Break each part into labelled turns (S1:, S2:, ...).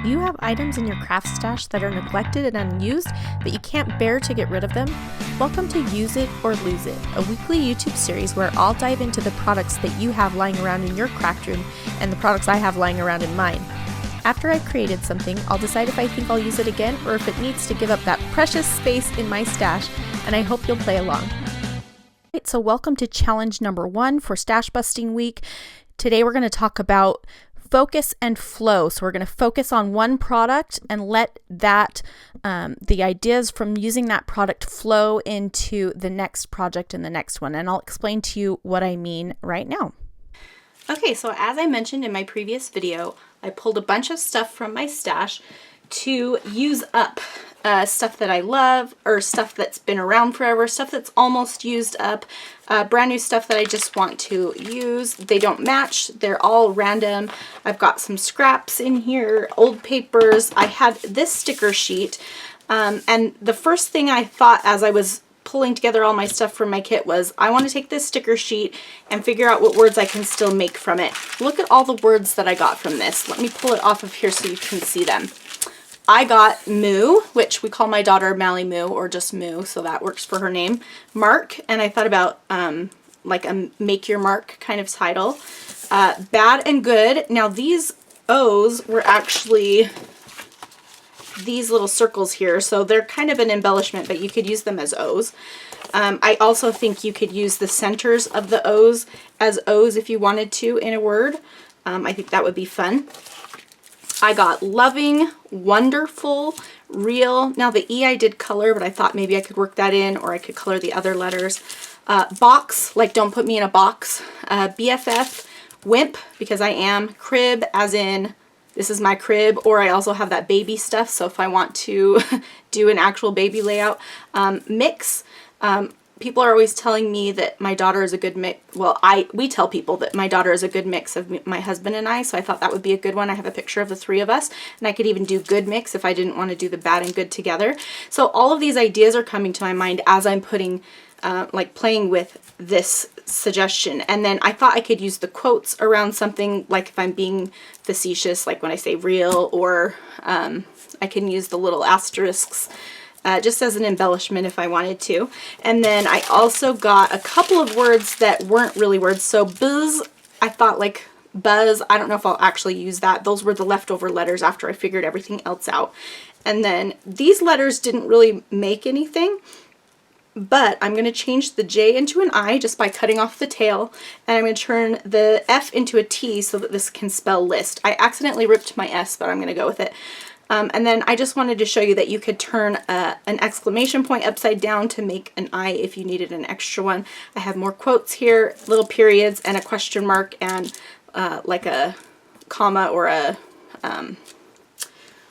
S1: You have items in your craft stash that are neglected and unused, but you can't bear to get rid of them? Welcome to Use It or Lose It, a weekly YouTube series where I'll dive into the products that you have lying around in your craft room and the products I have lying around in mine. After I've created something, I'll decide if I think I'll use it again or if it needs to give up that precious space in my stash, and I hope you'll play along. Right, so welcome to challenge number 1 for Stashbusting week. Today we're going to talk about focus and flow. So we're going to focus on one product and let that, the ideas from using that product flow into the next project and the next one. And I'll explain to you what I mean right now. Okay, so as I mentioned in my previous video, I pulled a bunch of stuff from my stash to use up. Stuff that I love, or stuff that's been around forever, stuff that's almost used up, brand new stuff that I just want to use. They don't match, they're all random. I've got some scraps in here, old papers. I had this sticker sheet, and the first thing I thought as I was pulling together all my stuff from my kit was, I want to take this sticker sheet and figure out what words I can still make from it. Look at all the words that I got from this. Let me pull it off of here so you can see them. I got Moo, which we call my daughter Mally Moo, or just Moo, so that works for her name. Mark, and I thought about like a make your mark kind of title. Bad and good. Now these O's were actually these little circles here, so they're kind of an embellishment, but you could use them as O's. I also think you could use the centers of the O's as O's if you wanted to in a word. I think that would be fun. I got loving, wonderful, real. Now the E I did color, but I thought maybe I could work that in, or I could color the other letters. Box, like don't put me in a box. BFF, wimp, because I am. Crib, as in this is my crib, or I also have that baby stuff, so if I want to do an actual baby layout. Mix. People are always telling me that my daughter is a good mix. Well, we tell people that my daughter is a good mix of my husband and I, so I thought that would be a good one. I have a picture of the three of us, and I could even do good mix if I didn't want to do the bad and good together. So all of these ideas are coming to my mind as I'm putting, like playing with this suggestion. And then I thought I could use the quotes around something, like if I'm being facetious, like when I say real, or I can use the little asterisks just as an embellishment if I wanted to. And then I also got a couple of words that weren't really words. So buzz, I thought like buzz, I don't know if I'll actually use that. Those were the leftover letters after I figured everything else out. And then these letters didn't really make anything, but I'm going to change the J into an I just by cutting off the tail, and I'm going to turn the F into a T so that this can spell list. I accidentally ripped my S, but I'm going to go with it. And then I just wanted to show you that you could turn an exclamation point upside down to make an I if you needed an extra one. I have more quotes here, little periods, and a question mark, and like a comma or a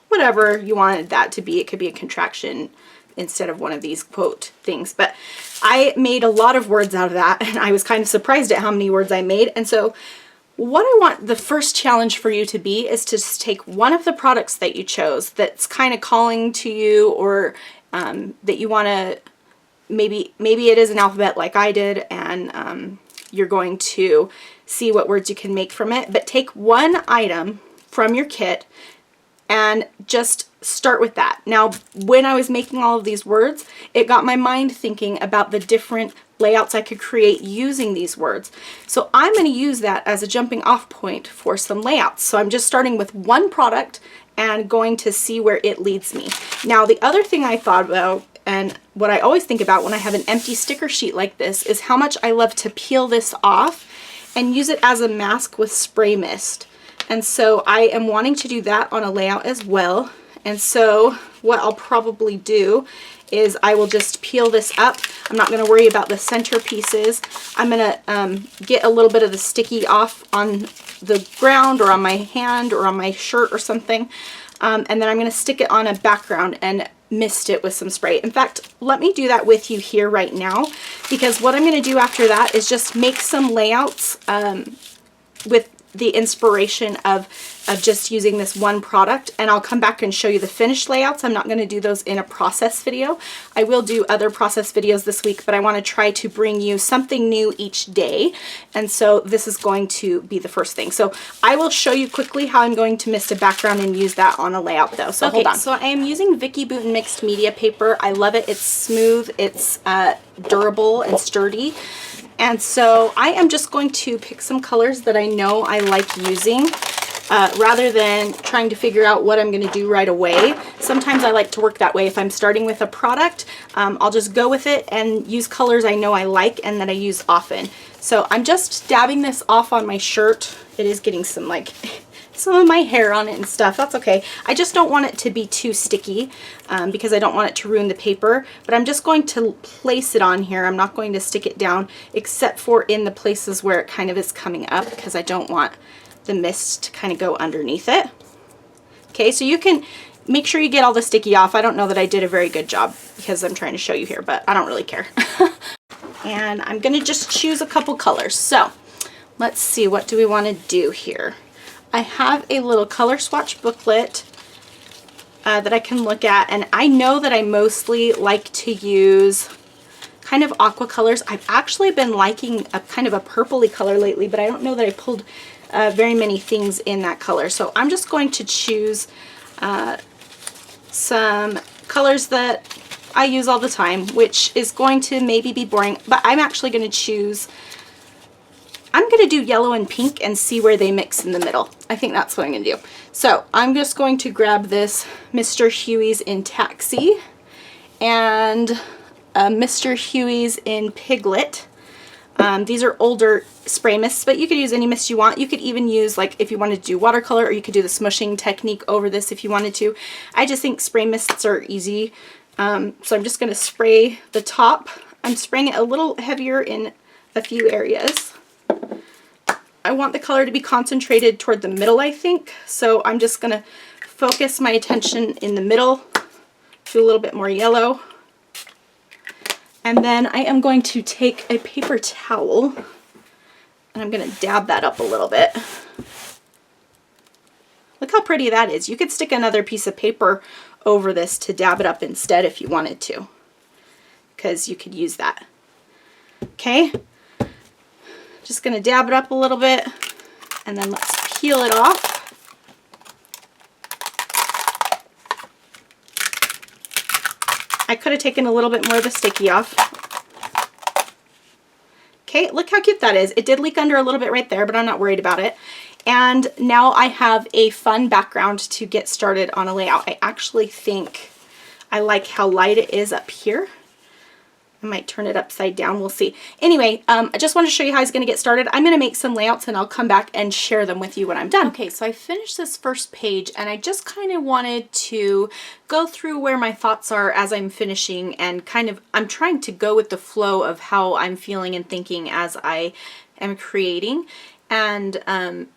S1: whatever you wanted that to be. It could be a contraction instead of one of these quote things. But I made a lot of words out of that, and I was kind of surprised at how many words I made. And so what I want the first challenge for you to be is to just take one of the products that you chose that's kind of calling to you, or that you want to, maybe it is an alphabet like I did, and you're going to see what words you can make from it. But take one item from your kit and just start with that. Now, when I was making all of these words, it got my mind thinking about the different layouts I could create using these words. So I'm going to use that as a jumping off point for some layouts. So I'm just starting with one product and going to see where it leads me. Now, the other thing I thought about, and what I always think about when I have an empty sticker sheet like this, is how much I love to peel this off and use it as a mask with spray mist. And so I am wanting to do that on a layout as well. And so what I'll probably do is I will just peel this up. I'm not going to worry about the center pieces. I'm going to get a little bit of the sticky off on the ground, or on my hand, or on my shirt or something. And then I'm going to stick it on a background and mist it with some spray. In fact, let me do that with you here right now, because what I'm going to do after that is just make some layouts with the inspiration of just using this one product, and I'll come back and show you the finished layouts. I'm not going to do those in a process video. I will do other process videos this week, but I want to try to bring you something new each day, and so this is going to be the first thing. So I will show you quickly how I'm going to mist a background and use that on a layout though. So hold on. So I am using Vicki Boutin mixed media paper. I love it. It's smooth, it's durable and sturdy. And so I am just going to pick some colors that I know I like using rather than trying to figure out what I'm going to do right away. Sometimes I like to work that way. If I'm starting with a product, I'll just go with it and use colors I know I like and that I use often. So I'm just dabbing this off on my shirt. It is getting some some of my hair on it and stuff. That's okay. I just don't want it to be too sticky because I don't want it to ruin the paper, but I'm just going to place it on here. I'm not going to stick it down except for in the places where it kind of is coming up because I don't want the mist to kind of go underneath it. Okay, so you can make sure you get all the sticky off. I don't know that I did a very good job because I'm trying to show you here, but I don't really care. And I'm going to just choose a couple colors. So let's see, what do we want to do here? I have a little color swatch booklet that I can look at, and I know that I mostly like to use kind of aqua colors. I've actually been liking a kind of a purpley color lately, but I don't know that I pulled very many things in that color. So I'm just going to choose some colors that I use all the time, which is going to maybe be boring, but I'm actually going to choose, I'm going to do yellow and pink and see where they mix in the middle. I think that's what I'm going to do. So I'm just going to grab this Mr. Huey's in Taxi and Mr. Huey's in Piglet. These are older spray mists, but you could use any mist you want. You could even use, like, if you wanted to do watercolor, or you could do the smushing technique over this if you wanted to. I just think spray mists are easy. So I'm just going to spray the top. I'm spraying it a little heavier in a few areas. I want the color to be concentrated toward the middle, I think. So I'm just going to focus my attention in the middle, do a little bit more yellow. And then I am going to take a paper towel and I'm going to dab that up a little bit. Look how pretty that is. You could stick another piece of paper over this to dab it up instead if you wanted to, because you could use that. Okay. Just going to dab it up a little bit and then let's peel it off. I could have taken a little bit more of the sticky off. Okay, look how cute that is. It did leak under a little bit right there, but I'm not worried about it. And now I have a fun background to get started on a layout. I actually think I like how light it is up here. I might turn it upside down, we'll see. Anyway, I just want to show you how I was going to get started. I'm going to make some layouts and I'll come back and share them with you when I'm done. Okay, so I finished this first page and I just kind of wanted to go through where my thoughts are as I'm finishing, and kind of, I'm trying to go with the flow of how I'm feeling and thinking as I am creating, and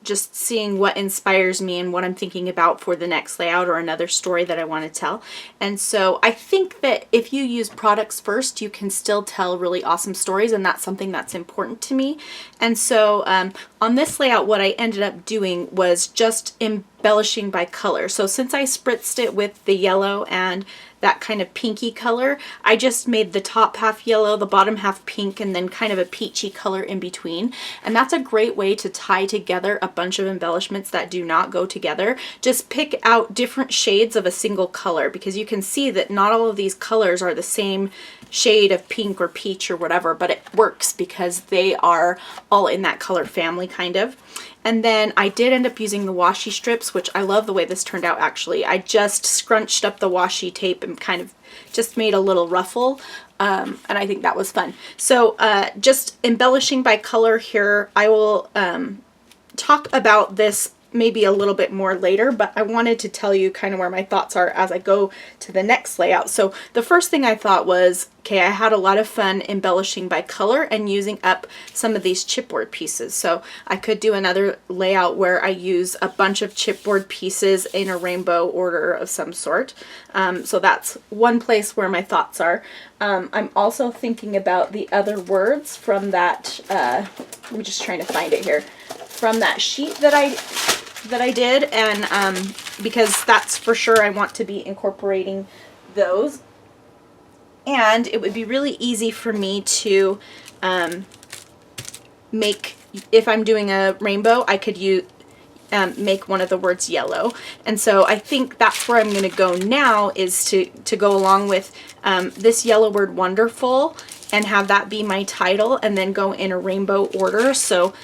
S1: just seeing what inspires me and what I'm thinking about for the next layout or another story that I want to tell. And so I think that if you use products first, you can still tell really awesome stories, and that's something that's important to me. And so on this layout, what I ended up doing was just embellishing by color. So since I spritzed it with the yellow and that kind of pinky color, I just made the top half yellow, the bottom half pink, and then kind of a peachy color in between. And that's a great way to tie together a bunch of embellishments that do not go together. Just pick out different shades of a single color, because you can see that not all of these colors are the same shade of pink or peach or whatever, but it works because they are all in that color family kind of. And then I did end up using the washi strips, which I love the way this turned out actually. I just scrunched up the washi tape and kind of just made a little ruffle, and I think that was fun. So just embellishing by color here. I will talk about this maybe a little bit more later, but I wanted to tell you kind of where my thoughts are as I go to the next layout. So the first thing I thought was, okay, I had a lot of fun embellishing by color and using up some of these chipboard pieces. So I could do another layout where I use a bunch of chipboard pieces in a rainbow order of some sort. So that's one place where my thoughts are. I'm also thinking about the other words from that, I'm just trying to find it here, from that sheet that I did, and because that's for sure I want to be incorporating those. And it would be really easy for me to make, if I'm doing a rainbow, I could use make one of the words yellow. And so I think that's where I'm going to go now, is to go along with this yellow word wonderful and have that be my title, and then go in a rainbow order. So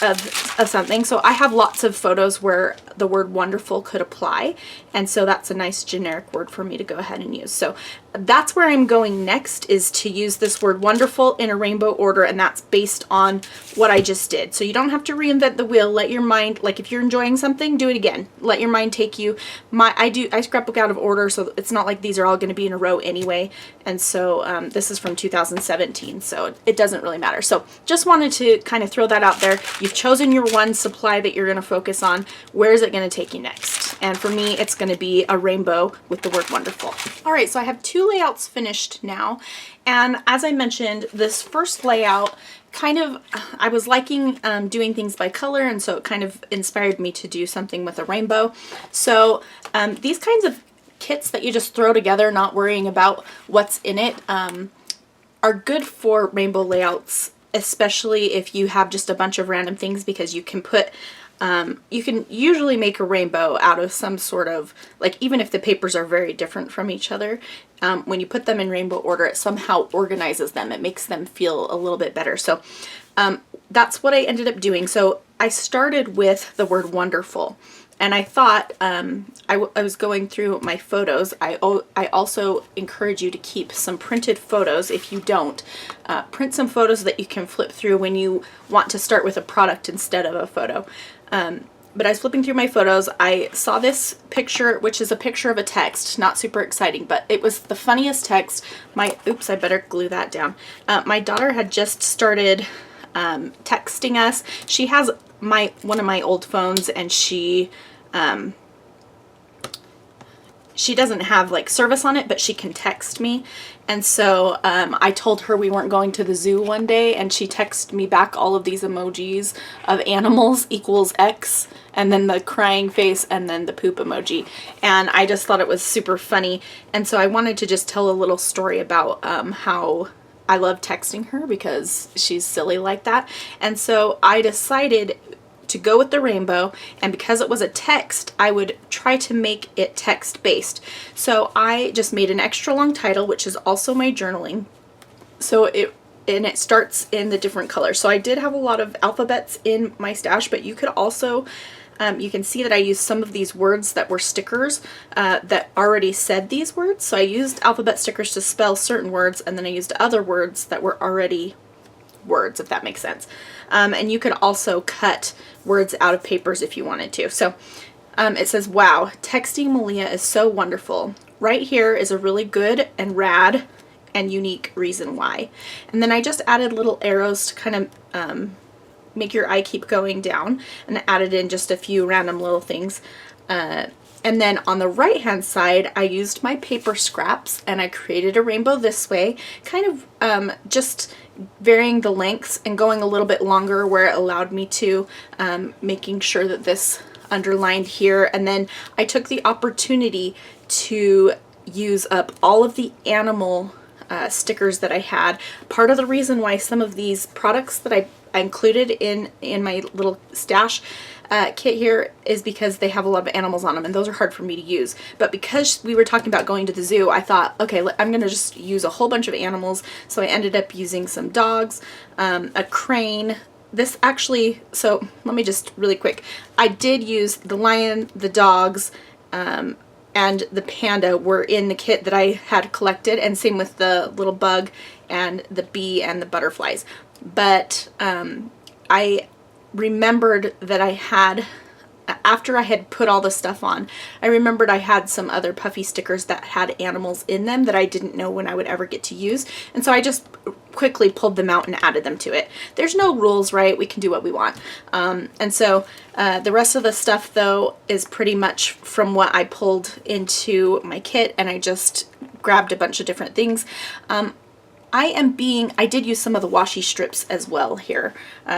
S1: of something. So I have lots of photos where the word wonderful could apply, and so that's a nice generic word for me to go ahead and use. So that's where I'm going next, is to use this word wonderful in a rainbow order, and that's based on what I just did. So you don't have to reinvent the wheel. Let your mind, like if you're enjoying something, do it again. Let your mind take you. I scrapbook out of order, so it's not like these are all going to be in a row anyway. And so this is from 2017, so it doesn't really matter. So just wanted to kind of throw that out there. You've chosen your one supply that you're going to focus on. Where is it going to take you next? And for me, it's going to be a rainbow with the word wonderful. All right, so I have 2 layouts finished now. And as I mentioned, this first layout kind of, I was liking doing things by color, and so it kind of inspired me to do something with a rainbow. So these kinds of kits that you just throw together, not worrying about what's in it, are good for rainbow layouts, especially if you have just a bunch of random things, because you can put you can usually make a rainbow out of some sort of, like, even if the papers are very different from each other, when you put them in rainbow order, it somehow organizes them. It makes them feel a little bit better. So that's what I ended up doing. So I started with the word wonderful, and I thought, I was going through my photos. I also encourage you to keep some printed photos. If you don't, print some photos that you can flip through when you want to start with a product instead of a photo. But I was flipping through my photos. I saw this picture, which is a picture of a text. Not super exciting, but it was the funniest text. Oops, I better glue that down. My daughter had just started texting us. She has one of my old phones, and she doesn't have like service on it, but she can text me. And so I told her we weren't going to the zoo one day, and she texted me back all of these emojis of animals equals X, and then the crying face, and then the poop emoji. And I just thought it was super funny. And so I wanted to just tell a little story about how I love texting her, because she's silly like that. And so I decided to go with the rainbow, and because it was a text, I would try to make it text based. So I just made an extra long title, which is also my journaling. So it starts in the different colors. So I did have a lot of alphabets in my stash, but you could also you can see that I used some of these words that were stickers that already said these words. So I used alphabet stickers to spell certain words, and then I used other words that were already words, if that makes sense. And you could also cut words out of papers if you wanted to. So it says, wow, texting Malia is so wonderful. Right here is a really good and rad and unique reason why. And then I just added little arrows to kind of make your eye keep going down, and added in just a few random little things. And then on the right hand side, I used my paper scraps, and I created a rainbow this way, kind of just varying the lengths and going a little bit longer where it allowed me to, making sure that this underlined here. And then I took the opportunity to use up all of the animal stickers that I had. Part of the reason why some of these products that I included in my little stash kit here is because they have a lot of animals on them, and those are hard for me to use. But because we were talking about going to the zoo, I thought, okay, I'm gonna just use a whole bunch of animals. So I ended up using some dogs, a crane. This actually, so let me just really quick, I did use the lion, the dogs, and the panda were in the kit that I had collected, and same with the little bug and the bee and the butterflies. But I remembered that I had, after I had put all the stuff on, I remembered I had some other puffy stickers that had animals in them that I didn't know when I would ever get to use. And so I just quickly pulled them out and added them to it. There's no rules, right? We can do what we want. And so the rest of the stuff, though, is pretty much from what I pulled into my kit, and I just grabbed a bunch of different things. I did use some of the washi strips as well here,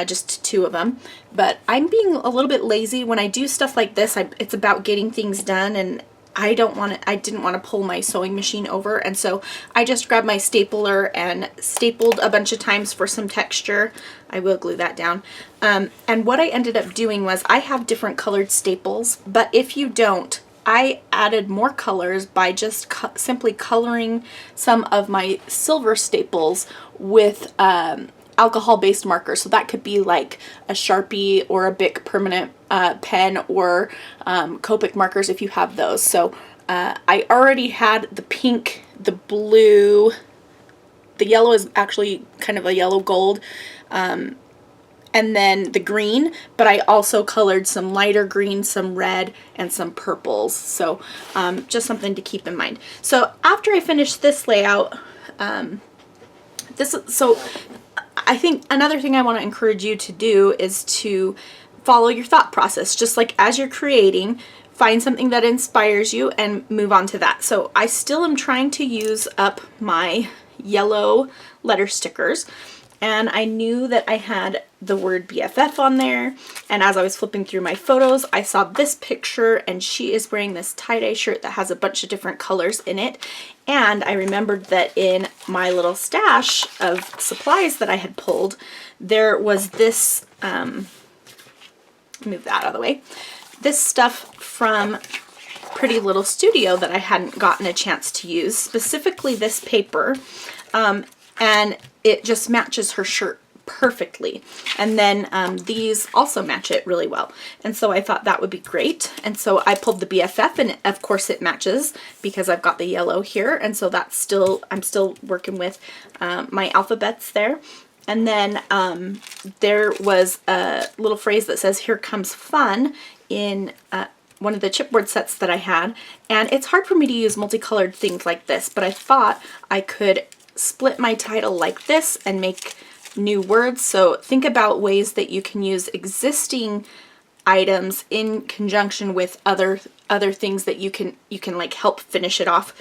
S1: just 2 of them, but I'm being a little bit lazy. When I do stuff like this, it's about getting things done, and I didn't want to pull my sewing machine over, and so I just grabbed my stapler and stapled a bunch of times for some texture. I will glue that down. And what I ended up doing was, I have different colored staples, but if you don't, I added more colors by just simply coloring some of my silver staples with alcohol-based markers. So that could be like a Sharpie or a Bic permanent pen, or Copic markers if you have those. So I already had the pink, the blue, the yellow is actually kind of a yellow gold, and then the green, but I also colored some lighter green, some red, and some purples. So just something to keep in mind. So after I finished this layout, so I think another thing I want to encourage you to do is to follow your thought process. Just like as you're creating, find something that inspires you and move on to that. So I still am trying to use up my yellow letter stickers, and I knew that I had the word BFF on there, and as I was flipping through my photos, I saw this picture, and she is wearing this tie-dye shirt that has a bunch of different colors in it, and I remembered that in my little stash of supplies that I had pulled, there was this, move that out of the way, this stuff from Pretty Little Studio that I hadn't gotten a chance to use, specifically this paper, and it just matches her shirt perfectly. And then these also match it really well. And so I thought that would be great. And so I pulled the BFF, and of course it matches because I've got the yellow here. And so that's still, I'm still working with my alphabets there. And then there was a little phrase that says, "Here comes fun," in one of the chipboard sets that I had. And it's hard for me to use multicolored things like this, but I thought I could split my title like this and make new words. So think about ways that you can use existing items in conjunction with other things that you can like help finish it off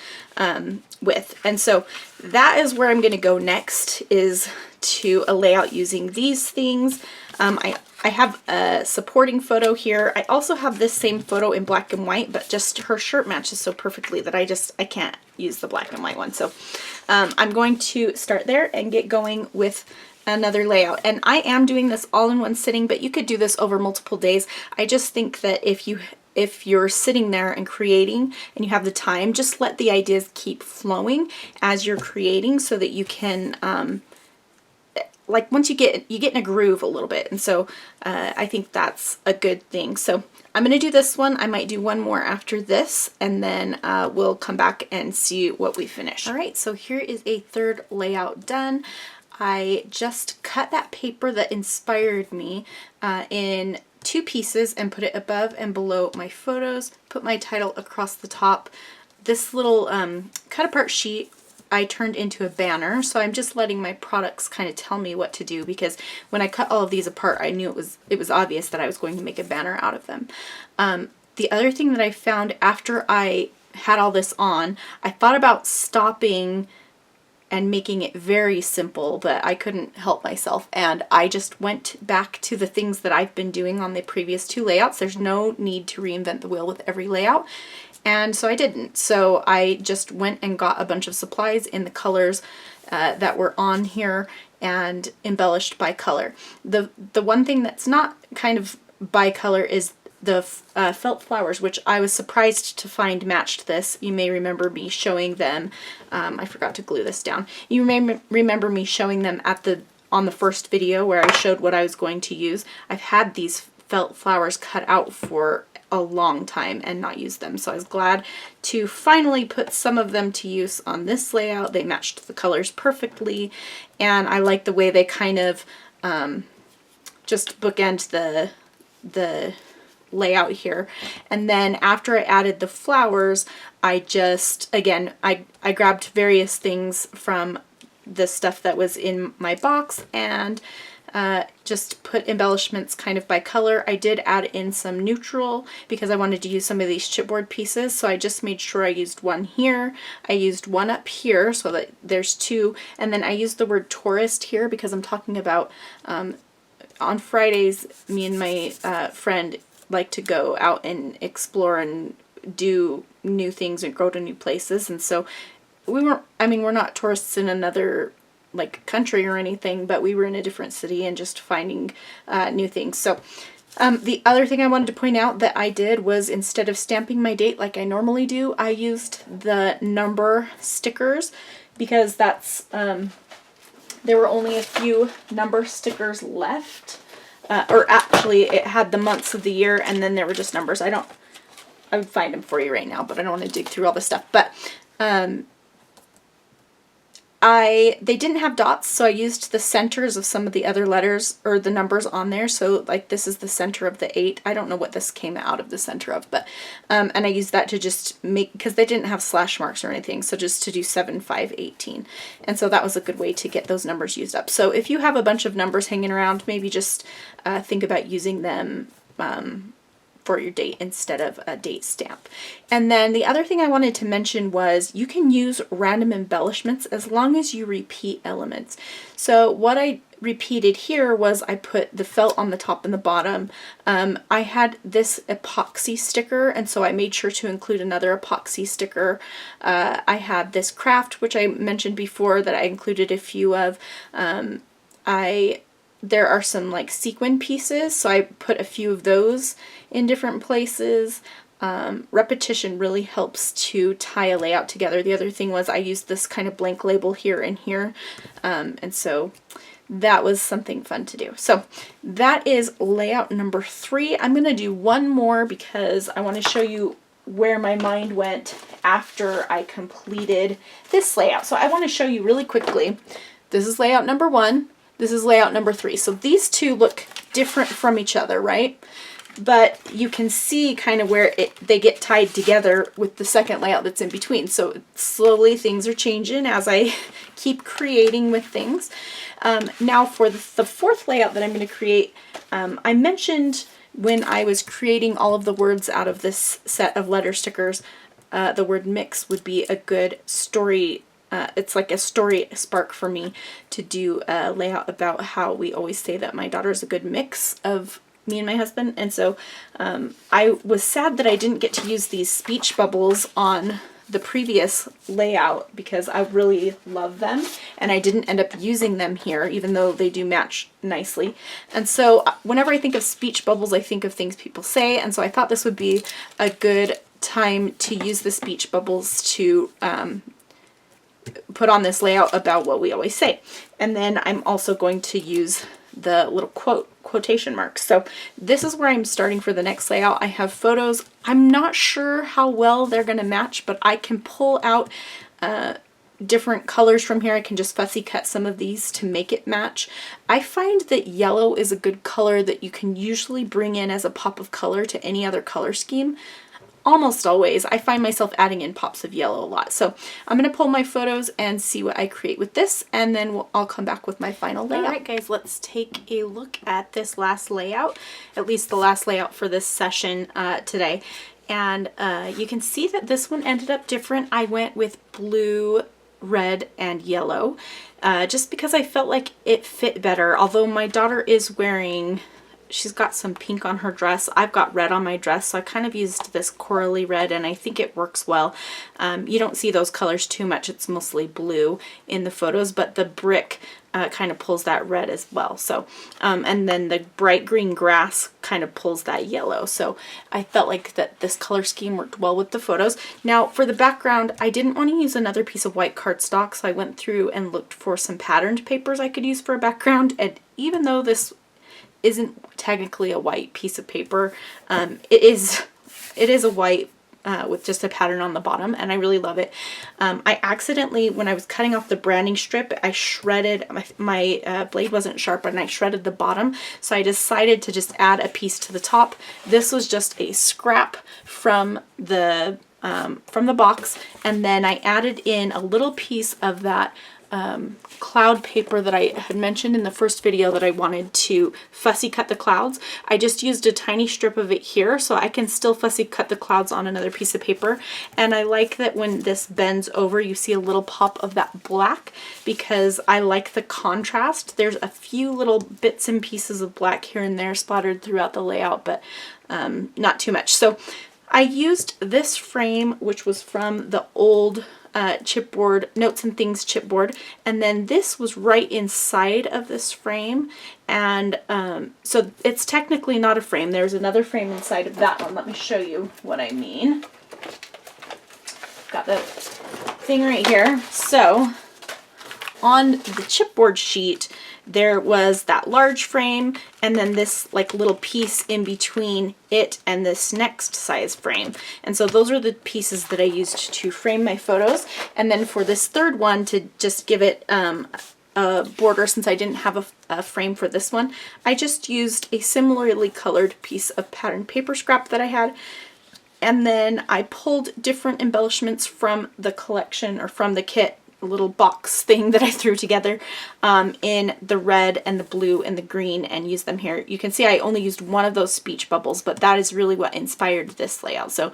S1: with. And so that is where I'm going to go next, is to a layout using these things. I have a supporting photo here. I also have this same photo in black and white, but just her shirt matches so perfectly that I can't use the black and white one. So I'm going to start there and get going with another layout. And I am doing this all in one sitting, but you could do this over multiple days. I just think that if you're sitting there and creating and you have the time, just let the ideas keep flowing as you're creating, so that you can like once you get in a groove a little bit. And so I think that's a good thing. So I'm going to do this one. I might do one more after this, and then we'll come back and see what we finish. All right, so here is a third layout done. I just cut that paper that inspired me in 2 pieces and put it above and below my photos, put my title across the top. This little cut apart sheet I turned into a banner, so I'm just letting my products kind of tell me what to do, because when I cut all of these apart, I knew it was obvious that I was going to make a banner out of them. The other thing that I found after I had all this on, I thought about stopping and making it very simple, but I couldn't help myself, and I just went back to the things that I've been doing on the previous 2 layouts. There's no need to reinvent the wheel with every layout. And so I didn't. So I just went and got a bunch of supplies in the colors that were on here and embellished by color. The one thing that's not kind of by color is the felt flowers, which I was surprised to find matched this. You may remember me showing them. I forgot to glue this down. You may remember me showing them on the first video where I showed what I was going to use. I've had these felt flowers cut out for a long time and not use them, so I was glad to finally put some of them to use on this layout. They matched the colors perfectly, and I like the way they kind of just bookend the layout here. And then after I added the flowers, I just, again, I grabbed various things from the stuff that was in my box and just put embellishments kind of by color. I did add in some neutral because I wanted to use some of these chipboard pieces, so I just made sure I used one here. I used one up here so that there's two, and then I used the word tourist here because I'm talking about on Fridays, me and my friend like to go out and explore and do new things and go to new places, and so we're not tourists in another like country or anything, but we were in a different city and just finding new things. So the other thing I wanted to point out that I did was, instead of stamping my date like I normally do, I used the number stickers because that's there were only a few number stickers left, or actually it had the months of the year and then there were just numbers. I would find them for you right now, but I don't want to dig through all this stuff. But they didn't have dots, so I used the centers of some of the other letters or the numbers on there. So like this is the center of the 8. I don't know what this came out of the center of, but and I used that to just make, because they didn't have slash marks or anything, so just to do 7, 5, 18. And so that was a good way to get those numbers used up. So if you have a bunch of numbers hanging around, maybe just think about using them for your date instead of a date stamp. And then the other thing I wanted to mention was you can use random embellishments as long as you repeat elements. So what I repeated here was I put the felt on the top and the bottom. I had this epoxy sticker, and so I made sure to include another epoxy sticker. I had this craft, which I mentioned before that I included a few of. There are some like sequin pieces, so I put a few of those in different places. Repetition really helps to tie a layout together. The other thing was I used this kind of blank label here and here, and so that was something fun to do. So that is layout number 3. I'm going to do one more because I want to show you where my mind went after I completed this layout. So I want to show you really quickly. This is layout number 1. This is layout number 3. So these two look different from each other, right? But you can see kind of where they get tied together with the second layout that's in between. So slowly things are changing as I keep creating with things. Now for the fourth layout that I'm going to create, I mentioned when I was creating all of the words out of this set of letter stickers, the word mix would be a good story. It's like a story spark for me to do a layout about how we always say that my daughter is a good mix of me and my husband. And so I was sad that I didn't get to use these speech bubbles on the previous layout because I really love them, and I didn't end up using them here even though they do match nicely. And so whenever I think of speech bubbles, I think of things people say, and so I thought this would be a good time to use the speech bubbles to put on this layout about what we always say. And then I'm also going to use the little quotation marks. So this is where I'm starting for the next layout. I have photos. I'm not sure how well they're going to match, but I can pull out different colors from here. I can just fussy cut some of these to make it match. I find that yellow is a good color that you can usually bring in as a pop of color to any other color scheme. Almost always. I find myself adding in pops of yellow a lot. So I'm going to pull my photos and see what I create with this, and then I'll come back with my final layout. Alright guys, let's take a look at this last layout, at least the last layout for this session today. And you can see that this one ended up different. I went with blue, red, and yellow just because I felt like it fit better. Although my daughter is wearing, she's got some pink on her dress. I've got red on my dress, so I kind of used this corally red, and I think it works well. You don't see those colors too much. It's mostly blue in the photos, but the brick kind of pulls that red as well. So, and then the bright green grass kind of pulls that yellow. So I felt like that this color scheme worked well with the photos. Now for the background, I didn't want to use another piece of white cardstock, so I went through and looked for some patterned papers I could use for a background. And even though this isn't technically a white piece of paper, it is a white with just a pattern on the bottom, and I really love it. I accidentally, when I was cutting off the branding strip, I shredded, my blade wasn't sharp, and I shredded the bottom, so I decided to just add a piece to the top. This was just a scrap from the box, and then I added in a little piece of that cloud paper that I had mentioned in the first video that I wanted to fussy cut the clouds. I just used a tiny strip of it here, so I can still fussy cut the clouds on another piece of paper. And I like that when this bends over, you see a little pop of that black, because I like the contrast. There's a few little bits and pieces of black here and there splattered throughout the layout, but not too much. So I used this frame, which was from the old chipboard, Notes and Things chipboard, and then this was right inside of this frame, and so it's technically not a frame. There's another frame inside of that one. Let me show you what I mean. Got the thing right here. So on the chipboard sheet, there was that large frame, and then this like little piece in between it and this next size frame. And so those are the pieces that I used to frame my photos. And then for this third one, to just give it a border, since I didn't have a frame for this one, I just used a similarly colored piece of patterned paper scrap that I had. And then I pulled different embellishments from the collection, or from the kit, little box thing that I threw together in the red and the blue and the green, and use them here. You can see I only used one of those speech bubbles, but that is really what inspired this layout. So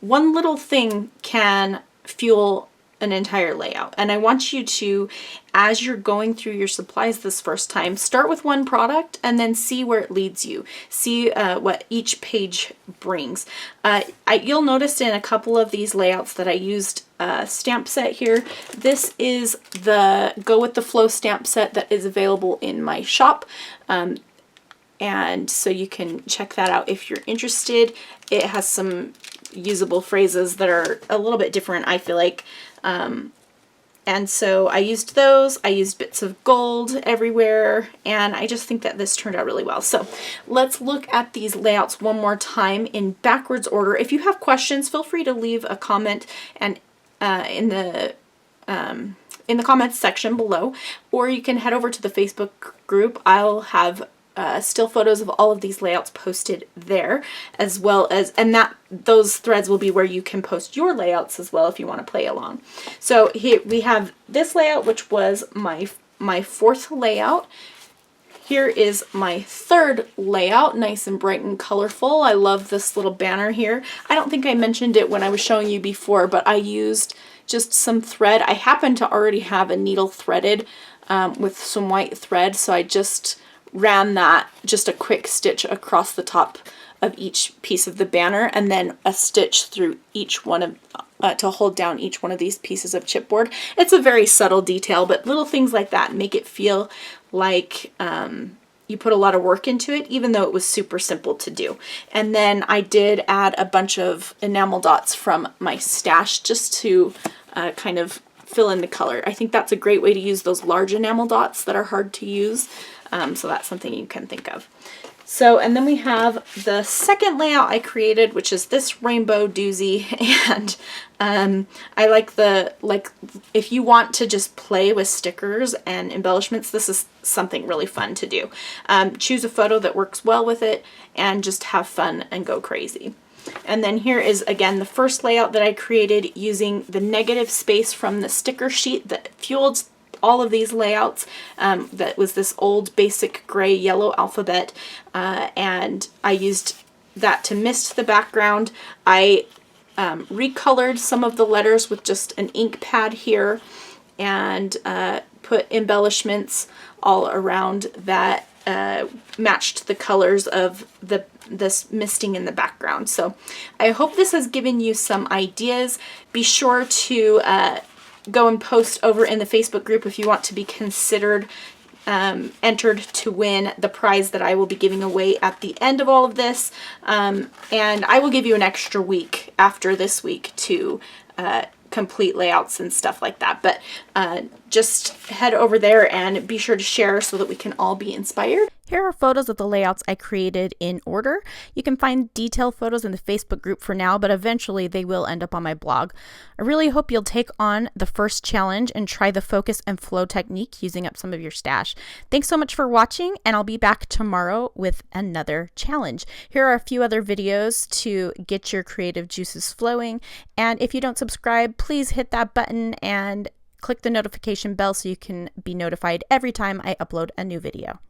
S1: one little thing can fuel an entire layout, and I want you to, as you're going through your supplies this first time, start with one product and then see where it leads you. See what each page brings. You'll notice in a couple of these layouts that I used a stamp set here. This is the Go With The Flow stamp set that is available in my shop. And so you can check that out if you're interested. It has some usable phrases that are a little bit different, I feel like. And so I used those. I used bits of gold everywhere, and I just think that this turned out really well. So let's look at these layouts one more time in backwards order. If you have questions, feel free to leave a comment and in the comments section below, or you can head over to the Facebook group. I'll have still photos of all of these layouts posted there, as well as, and those threads will be where you can post your layouts as well if you want to play along. So here we have this layout, which was my fourth layout. Here is my third layout, nice and bright and colorful. I love this little banner here. I don't think I mentioned it when I was showing you before, but I used just some thread. I happen to already have a needle threaded with some white thread, so I just ran that, just a quick stitch across the top of each piece of the banner, and then a stitch through each one of to hold down each one of these pieces of chipboard. It's a very subtle detail, but little things like that make it feel like you put a lot of work into it, even though it was super simple to do. And then I did add a bunch of enamel dots from my stash just to kind of fill in the color. I think that's a great way to use those large enamel dots that are hard to use. So that's something you can think of. So, and then we have the second layout I created, which is this rainbow doozy. And I like if you want to just play with stickers and embellishments, this is something really fun to do. Choose a photo that works well with it and just have fun and go crazy. And then here is, again, the first layout that I created using the negative space from the sticker sheet that fueled all of these layouts. That was this old basic gray yellow alphabet, and I used that to mist the background. I recolored some of the letters with just an ink pad here, and put embellishments all around that matched the colors of this misting in the background. So I hope this has given you some ideas. Be sure to go and post over in the Facebook group if you want to be considered entered to win the prize that I will be giving away at the end of all of this. And I will give you an extra week after this week to complete layouts and stuff like that. But just head over there and be sure to share so that we can all be inspired. Here are photos of the layouts I created in order. You can find detailed photos in the Facebook group for now, but eventually they will end up on my blog. I really hope you'll take on the first challenge and try the focus and flow technique using up some of your stash. Thanks so much for watching, and I'll be back tomorrow with another challenge. Here are a few other videos to get your creative juices flowing, and if you don't subscribe, please hit that button and Click the notification bell so you can be notified every time I upload a new video.